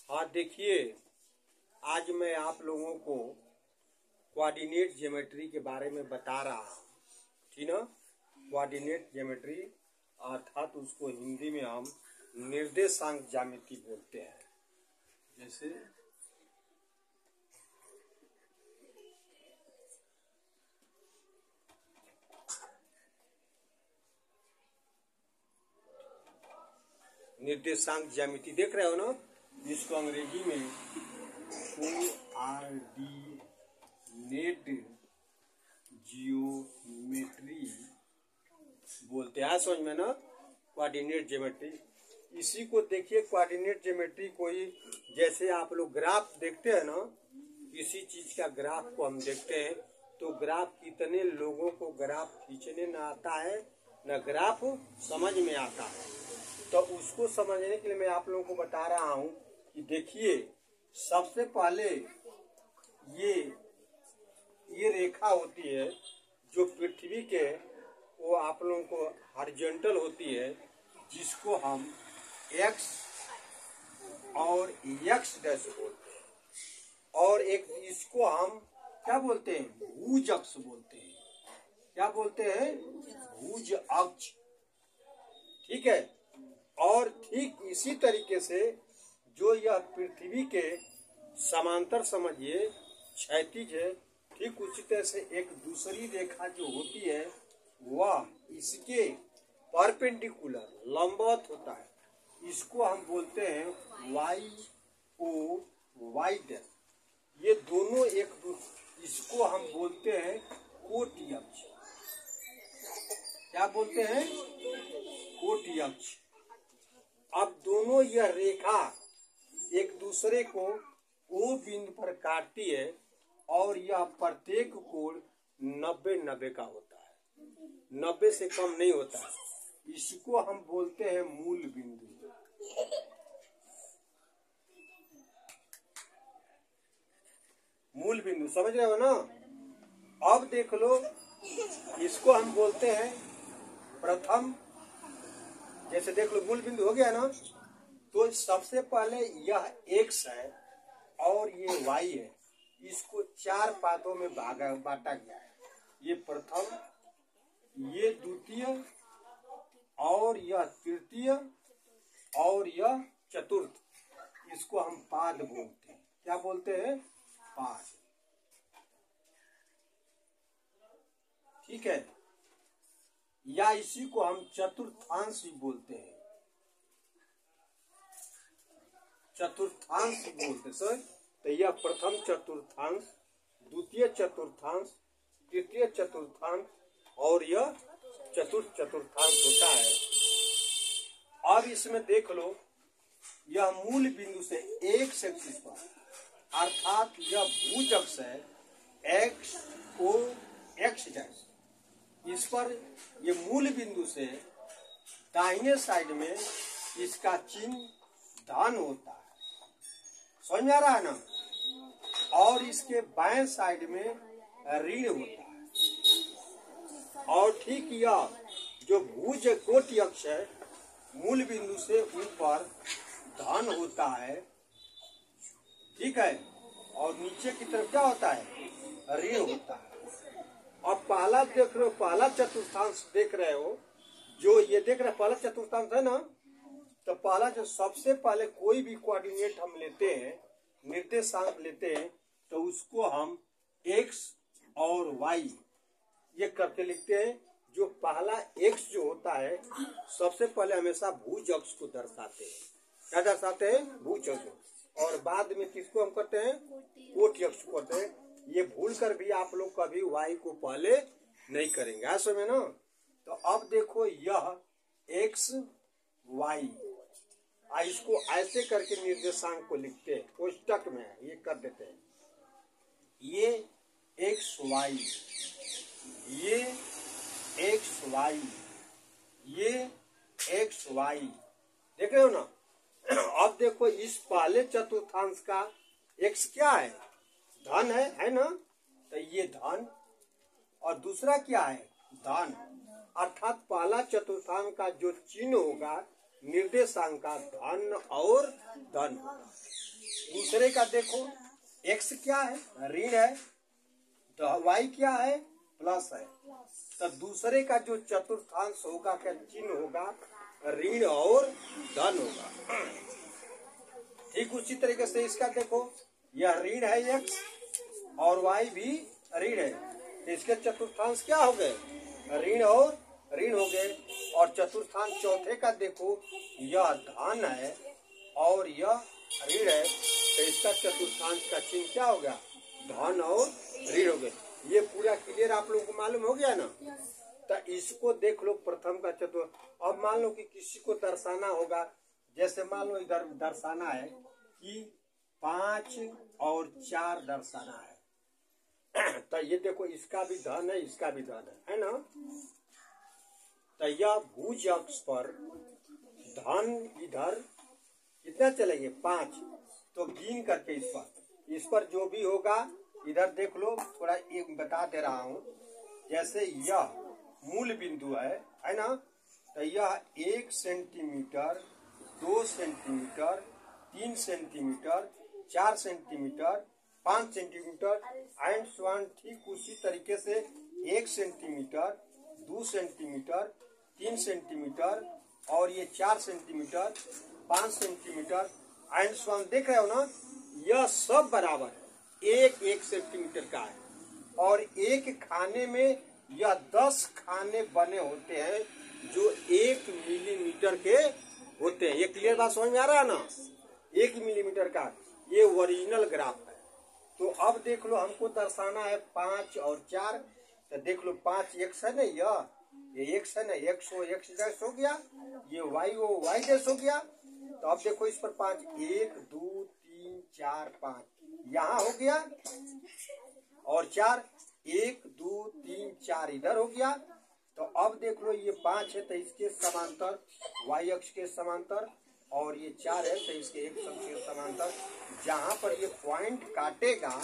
हाँ देखिए, आज मैं आप लोगों को कोऑर्डिनेट ज्योमेट्री के बारे में बता रहा हूँ। ठीक ना। कोऑर्डिनेट ज्योमेट्री अर्थात उसको हिंदी में हम निर्देशांक ज्यामिति बोलते हैं। जैसे निर्देशांक ज्यामिति देख रहे हो ना, जिसको अंग्रेजी में कोऑर्डिनेट जियोमेट्री बोलते हैं। समझ में ना, कोऑर्डिनेट ज्योमेट्री। इसी को देखिए, कोऑर्डिनेट ज्योमेट्री को ही जैसे आप लोग ग्राफ देखते हैं ना, किसी चीज का ग्राफ को हम देखते हैं तो ग्राफ कितने लोगों को ग्राफ खींचने न आता है न ग्राफ समझ में आता है। तो उसको समझने के लिए मैं आप लोगों को बता रहा हूँ कि देखिए, सबसे पहले ये रेखा होती है जो पृथ्वी के, वो आप लोगों को हॉरिजॉन्टल होती है, जिसको हम एक्स और एक्स डैश बोलते हैं। और एक इसको हम क्या बोलते हैं, भुज अक्ष बोलते हैं। क्या बोलते हैं, भुज अक्ष। ठीक है। और ठीक इसी तरीके से जो यह पृथ्वी के समांतर समझिए क्षैतिज है, ठीक उसी तरह से एक दूसरी रेखा जो होती है वह इसके परपेंडिकुलर लंबवत होता है। इसको हम बोलते हैं वाई ओ वाई डैश। ये दोनों इसको हम बोलते हैं कोटि अक्ष। क्या बोलते हैं, कोटि अक्ष। अब दोनों यह रेखा एक दूसरे को ओ बिंदु पर काटती है और यह प्रत्येक कोण 90-90 का होता है, 90 से कम नहीं होता है। इसको हम बोलते हैं मूल बिंदु। मूल बिंदु समझ रहे हो ना। अब देख लो, इसको हम बोलते हैं प्रथम। जैसे देख लो, मूल बिंदु हो गया ना, तो सबसे पहले यह x है और ये y है। इसको 4 पादों में बांटा गया है। ये प्रथम, ये द्वितीय, और यह तृतीय, और यह चतुर्थ। इसको हम पाद बोलते हैं। क्या बोलते हैं, पाद। ठीक है। या इसी को हम चतुर्थांश भी बोलते हैं। चतुर्थांश बोलते सर। तो यह प्रथम चतुर्थांश, द्वितीय चतुर्थांश, तृतीय चतुर्थांश और यह चतुर्थ चतुर्थांश होता है। अब इसमें देख लो, यह मूल बिंदु से एक एक्सिस पर, अर्थात यह भुज अक्ष है, एक्स ओ एक्स डैश। इस पर ये मूल बिंदु से दाहिने साइड में इसका चिन्ह धन होता है। समझ में आ रहा है ना। और इसके बाएं साइड में ऋण होता है। और ठीक यह जो भुज कोटि अक्ष है, मूल बिंदु से ऊपर धन होता है। ठीक है। और नीचे की तरफ क्या होता है, ऋण होता है। अब पहला देख रहे हो, पहला चतुर्थांश देख रहे हो, जो ये देख रहे हो पहला चतुर्थांश है ना। तो पहला जो सबसे पहले कोई भी कोऑर्डिनेट हम लेते हैं, निर्देशांक लेते हैं, तो उसको हम x और y ये करके लिखते हैं। जो पहला x जो होता है, सबसे पहले हमेशा भुज अक्ष को दर्शाते हैं। क्या दर्शाते हैं, भुज अक्ष। और बाद में किसको हम करते हैं, कोटि अक्ष को करते हैं। ये भूल कर भी आप लोग कभी y को पहले नहीं करेंगे। ऐसे में ना। तो अब देखो, यह x y, इसको ऐसे करके निर्देशांक को लिखते हैं, कोष्टक में ये कर देते हैं। ये एक्स वाई, ये एक्स वाई, ये एक्स वाई। देख रहे हो ना। अब देखो, इस पहले चतुर्थांश का x क्या है, धन है ना। तो ये धन, और दूसरा क्या है, धन। अर्थात पहला चतुर्थांश का जो चिन्ह होगा निर्देशांक का, धन और धन होगा। दूसरे का देखो x क्या है, ऋण है, तो y क्या है, प्लस है। तो दूसरे का जो चतुर्थांश होगा क्या चिन्ह होगा, ऋण और धन होगा। ठीक उसी तरीके से इसका देखो, यह ऋण है x और y भी ऋण है, तो इसके चतुर्थांश क्या हो गए, ऋण और ऋण हो गए। और चतुर्थांश चौथे का देखो, यह धन है और यह ऋण है, तो इसका चतुर्थांश का चिन्ह क्या हो गया, धन और ऋण हो गए। ये पूरा क्लियर आप लोगों को मालूम हो गया ना। तो इसको देख लो प्रथम का चतुर्थ। अब मान लो कि किसी को दर्शाना होगा, जैसे मान लो इधर दर्शाना है कि 5 और 4 दर्शाना है। तो ये देखो इसका भी धन है, इसका भी धन है ना। तो यह भुज अक्ष पर धन इधर कितना चलेंगे 5, तो गिन करके इस पर जो भी होगा इधर देख लो, थोड़ा एक बता दे रहा हूँ। जैसे यह मूल बिंदु है ना, तो यह 1 centimetre, 2 centimetre, 3 centimetre, 4 centimetre, 5 centimetre and so on. ठीक उसी तरीके से 1 सेंटीमीटर, 2 सेंटीमीटर, 3 सेंटीमीटर और ये 4 centimetre, 5 centimetre and so on. देख रहे हो ना, यह सब बराबर है, एक सेंटीमीटर का है। और एक खाने में यह 10 खाने बने होते हैं जो 1 मिलीमीटर के होते हैं। ये क्लियर बात समझ में आ रहा है ना, 1 मिलीमीटर का ये ओरिजिनल ग्राफ है। तो अब देख लो हमको दर्शाना है 5 और 4, तो देख लो 5 x है ना, ये x है ना, x हो x डैश हो गया, ये y हो y डैश हो गया। तो अब देखो इस पर 5, 1 2 3 4 5 यहाँ हो गया, और 4 1 2 3 4 इधर हो गया। तो अब देख लो ये 5 है तो इसके समांतर y अक्ष के समांतर, और ये 4 है तो इसके x अक्ष के समांतर। जहाँ पर ये पॉइंट काटेगा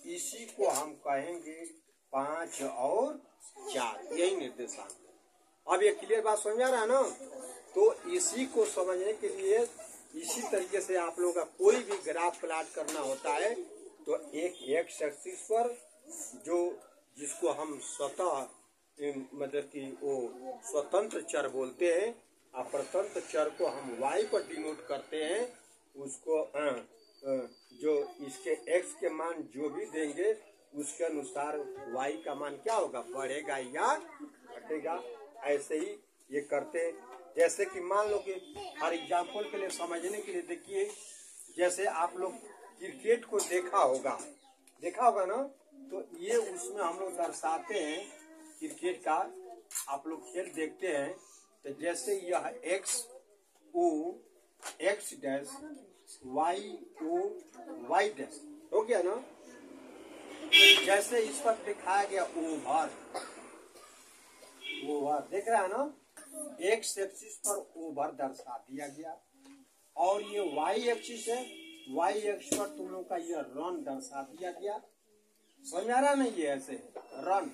इसी को हम कहेंगे 5 और 4, यही निर्देशांक है। अब ये क्लियर बात समझ आ रहा है ना। तो इसी को समझने के लिए इसी तरीके से आप लोगों का कोई भी ग्राफ प्लॉट करना होता है तो एक एक्स एक्सिस पर जो जिसको हम स्वतः मतलब कि वो स्वतंत्र चर बोलते हैं, अपरतंत्र चर को हम y पर डिनोट करते हैं, उसको जो इसके x के मान जो भी देंगे उसके अनुसार y का मान क्या होगा, बढ़ेगा या घटेगा। ऐसे ही ये करते हैं। जैसे कि मान लो कि हर एग्जाम्पल के लिए समझने के लिए देखिए, जैसे आप लोग क्रिकेट को देखा होगा ना, तो ये उसमें हम लोग दर्शाते हैं क्रिकेट का, आप लोग खेल देखते हैं। तो जैसे यह x o x dash y o y dash हो गया ना। जैसे इस पर दिखाया गया ओवर देख रहा है ना, एक्स एक्सिस पर ओवर दर्शा दिया गया, और ये वाई एक्सिस है, वाई एक्सिस पर तुम लोग का ये रन दर्शा दिया गया। समझ आ रहा नहीं, ये ऐसे रन।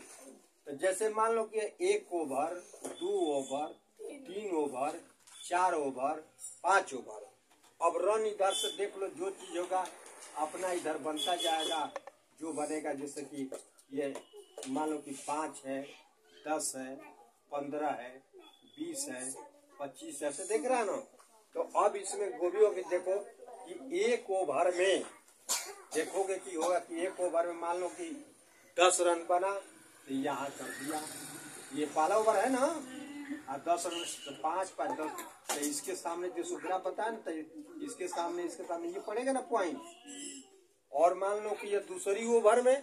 तो जैसे मान लो कि 1 over, 2 over, 3 over, 4 over, 5 over. अब रन इधर से देख लो, जो चीज होगा अपना इधर बनता जाएगा, जो बनेगा। जैसे कि ये मान लो कि 5 है, 10 है, 15 है, 20 है, 25 है, ऐसे देख रहा है ना। तो अब इसमें गोभी होगी, देखो कि 1 ओवर में देखोगे कि होगा कि 1 ओवर में मान लो कि 10 रन बना, तो यहाँ कर दिया, ये पहला ओवर है ना, और 10 रन, तो 5 5 10, तो इसके सामने जो सुग्रा पता है ना, तो इसके सामने ये पड़ेगा ना पॉइंट। और मान लो कि ये दूसरी ओवर में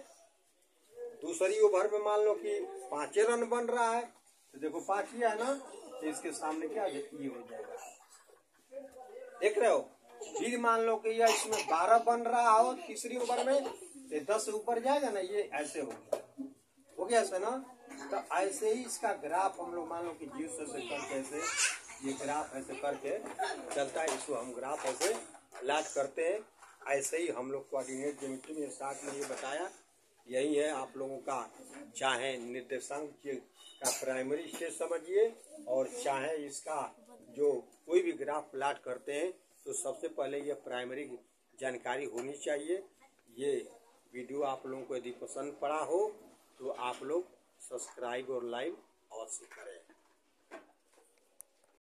मान लो कि 5 रन बन रहा है, तो देखो 5 ही है ना, तो इसके सामने क्या ये हो जाएगा, देख रहे हो। फिर मान लो कि यह इसमें 12 बन रहा हो तीसरी ओवर में, तो 10 से ऊपर जाएगा ना, ये ऐसे हो गया ऐसे ना। तो ऐसे ही इसका ग्राफ हम लोग मान लो कि जीव से करके ऐसे ये ग्राफ ऐसे करके चलता है, इसको हम ग्राफ ऐसे प्लॉट करते हैं। ऐसे ही हम लोग कोऑर्डिनेट ज्योमेट्री में साथ में ये बताया, यही है आप लोगों का, चाहे निर्देशांक का प्राइमरी स्टेज समझिए और चाहे इसका जो कोई भी ग्राफ प्लॉट करते हैं तो सबसे पहले ये प्राइमरी जानकारी होनी चाहिए। ये वीडियो आप लोगों को यदि पसंद पड़ा हो तो आप लोग सब्सक्राइब और लाइक अवश्य करें।